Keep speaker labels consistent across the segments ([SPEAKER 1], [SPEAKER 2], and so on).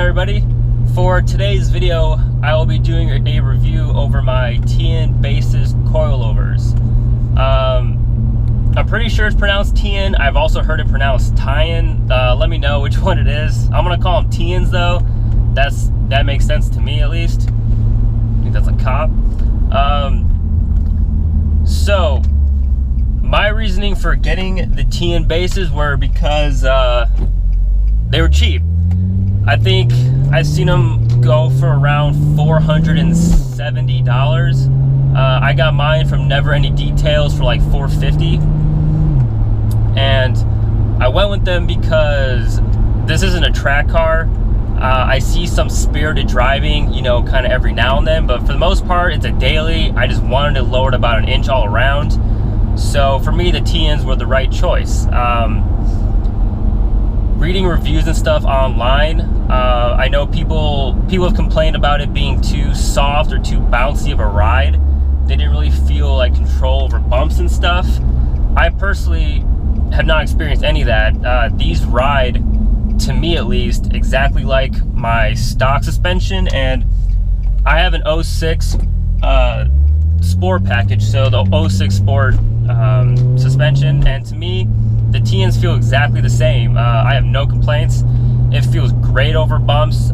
[SPEAKER 1] everybody? For today's video, I will be doing a review over my Tein basis coilovers. I'm pretty sure it's pronounced Tein. I've also heard it pronounced Tein. Let me know which one it is. I'm gonna call them Teins though. That makes sense to me at least. I think that's a cop. So my reasoning for getting the Tein bases were because they were cheap. I think I've seen them go for around $470. I got mine from Never Any Details for like $450, and I went with them because this isn't a track car. I see some spirited driving, you know, kind of every now and then, but for the most part, it's a daily. I just wanted to lower it about an inch all around. So for me, the Teins were the right choice. Reading reviews and stuff online, I know people have complained about it being too soft or too bouncy of a ride. They didn't really feel like control over bumps and stuff. I personally have not experienced any of that. These ride, to me at least, exactly like my stock suspension, and I have an 06 Sport package, so the 06 Sport suspension, and to me the Teins feel exactly the same. I have no complaints. It feels great over bumps.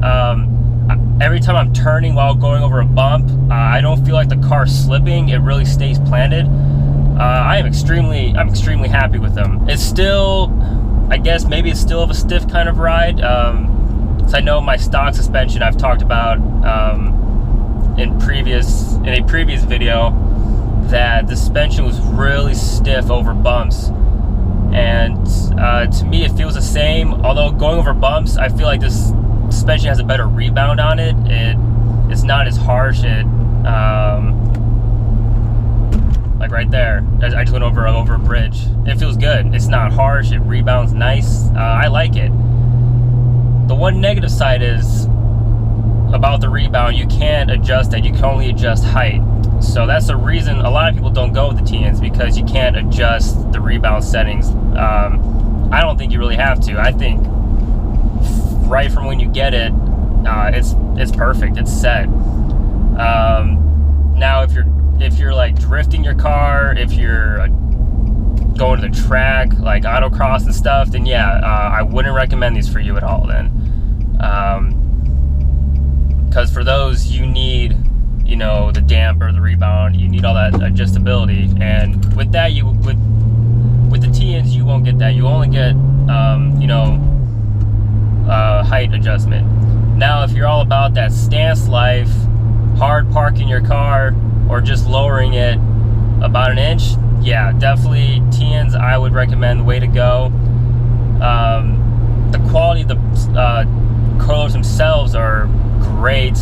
[SPEAKER 1] Every time I'm turning while going over a bump, I don't feel like the car's slipping. It really stays planted. I'm extremely happy with them. It's still, I guess maybe it's still of a stiff kind of ride. So I know my stock suspension I've talked about in a previous video that the suspension was really stiff over bumps, and to me it feels the same. Although going over bumps, I feel like this suspension has a better rebound on it. It's not as harsh. Like right there, I just went over a bridge. It feels good. It's not harsh. It rebounds nice. I like it. The one negative side is about the rebound. You can't adjust that. You can only adjust height. So that's the reason a lot of people don't go with the Teins, because you can't adjust the rebound settings. I don't think you really have to. I think right from when you get it, it's perfect. It's set. Now if you're like drifting your car, if you're going to the track like autocross and stuff, then yeah, I wouldn't recommend these for you at all then. Because for those, you need, you know, the damper, the rebound, you need all that adjustability, and with that, with the Teins, you won't get that. You only get you know, height adjustment. Now if you're all about that stance life, hard parking your car or just lowering it about an inch, yeah, definitely Teins I would recommend. Way to go. The quality of the coilovers themselves are great.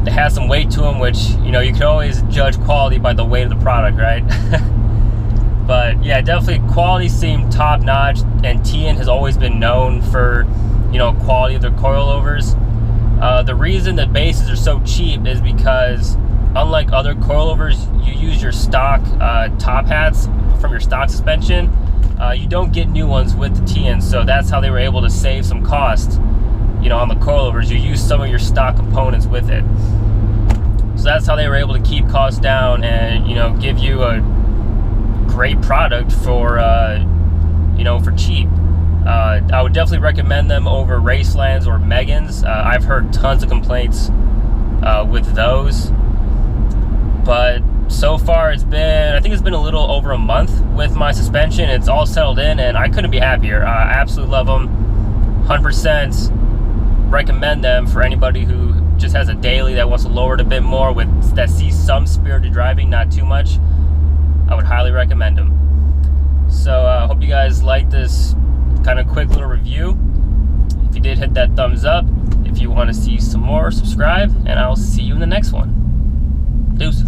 [SPEAKER 1] It has some weight to them, which, you know, you can always judge quality by the weight of the product, right? But yeah, definitely quality seemed top notch, and Tein has always been known for, you know, quality of their coilovers. The reason the bases are so cheap is because, unlike other coilovers, you use your stock top hats from your stock suspension. You don't get new ones with the Tein, so that's how they were able to save some cost, you know, on the coilovers. You use some of your stock components with it, so that's how they were able to keep costs down and, you know, give you a great product for you know, for cheap. I would definitely recommend them over Racelands or Megans. I've heard tons of complaints with those, but so far I think it's been a little over a month with my suspension. It's all settled in, and I couldn't be happier. I absolutely love them. 100% recommend them for anybody who just has a daily that wants to lower it a bit more, that sees some spirited driving, not too much. I would highly recommend them. So I hope you guys like this kind of quick little review. If you did, hit that thumbs up. If you want to see some more, subscribe, and I'll see you in the next one. Deuces.